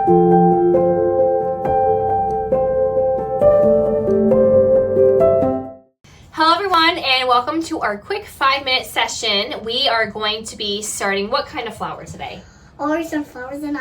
Hello everyone, and welcome to our quick 5-minute session. We are going to be starting what kind of flower today? Orange sunflowers, and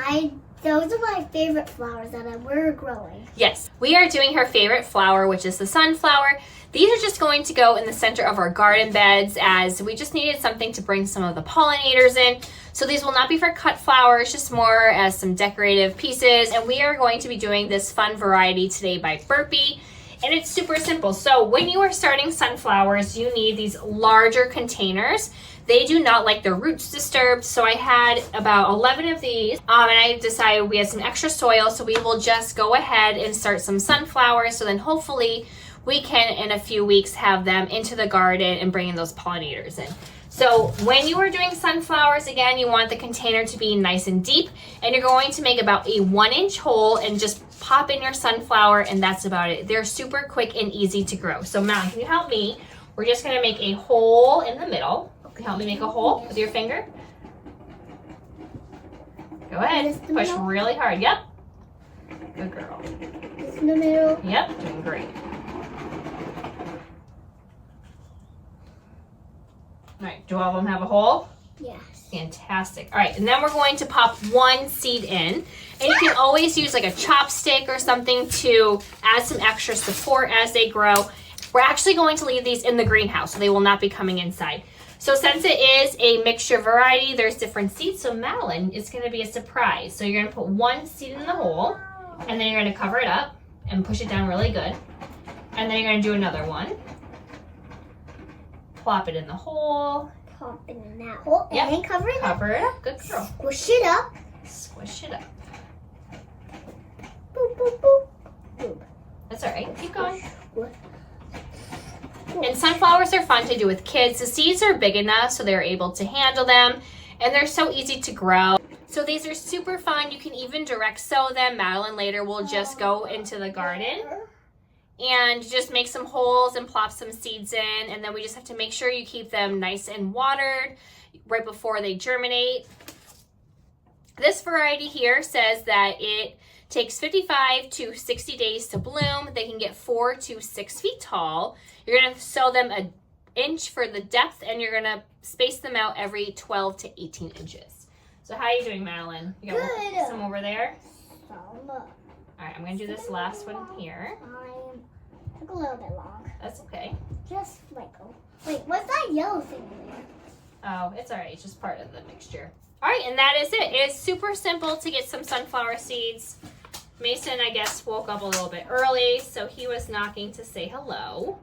those are my favorite flowers that we're growing. Yes, we are doing her favorite flower, which is the sunflower. These are just going to go in the center of our garden beds, as we just needed something to bring some of the pollinators in. So these will not be for cut flowers, just more as some decorative pieces. And we are going to be doing this fun variety today by Burpee. And it's super simple. So when you are starting sunflowers, you need these larger containers. They do not like their roots disturbed. So I had about 11 of these, and I decided we had some extra soil, so we will just go ahead and start some sunflowers. So then hopefully we can, in a few weeks, have them into the garden and bring in those pollinators in. So when you are doing sunflowers, again, you want the container to be nice and deep, and you're going to make about a 1-inch hole and just pop in your sunflower, and that's about it. They're super quick and easy to grow. So Mal, can you help me? We're just gonna make a hole in the middle. Can you help me make a hole with your finger? Go ahead, push really hard, yep. Good girl. Just in the middle. Yep, doing great. All right, do all of them have a hole? Yes. Fantastic. All right, and then we're going to pop one seed in. And you can always use like a chopstick or something to add some extra support as they grow. We're actually going to leave these in the greenhouse, so they will not be coming inside. So since it is a mixture variety, there's different seeds. So Madeline, it's going to be a surprise. So you're going to put one seed in the hole, and then you're going to cover it up and push it down really good. And then you're going to do another one. Plop it in the hole. Pop it in that hole, Yep. and cover it up. Cover it up. Good girl. Squish it up. Squish it up. Boop, boop, boop. Boop. That's all right. Keep going. Squish. And sunflowers are fun to do with kids. The seeds are big enough so they're able to handle them, and they're so easy to grow. So these are super fun. You can even direct sow them. Madeline later will just go into the garden and just make some holes and plop some seeds in, and then we just have to make sure you keep them nice and watered right before they germinate. This variety here says that it takes 55 to 60 days to bloom. They can get 4 to 6 feet tall. You're gonna sow them an inch for the depth, and you're gonna space them out every 12 to 18 inches. So how are you doing, Madeline? You got Good. some over there? Some. All right, I'm gonna do this last one here. Took a little bit long. That's okay. Just like, wait, what's that yellow thing in there? Oh, it's all right. It's just part of the mixture. All right, and that is it. It's super simple to get some sunflower seeds. Mason, I guess, woke up a little bit early, so he was knocking to say hello.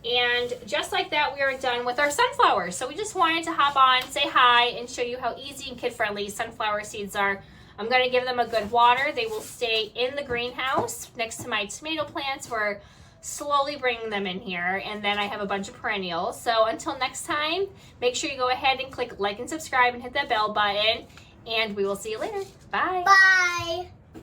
And just like that, we are done with our sunflowers. So we just wanted to hop on, say hi, and show you how easy and kid-friendly sunflower seeds are. I'm going to give them a good water. They will stay in the greenhouse next to my tomato plants. We're slowly bringing them in here, and then I have a bunch of perennials. So until next time, make sure you go ahead and click like and subscribe and hit that bell button, and we will see you later. Bye. Bye.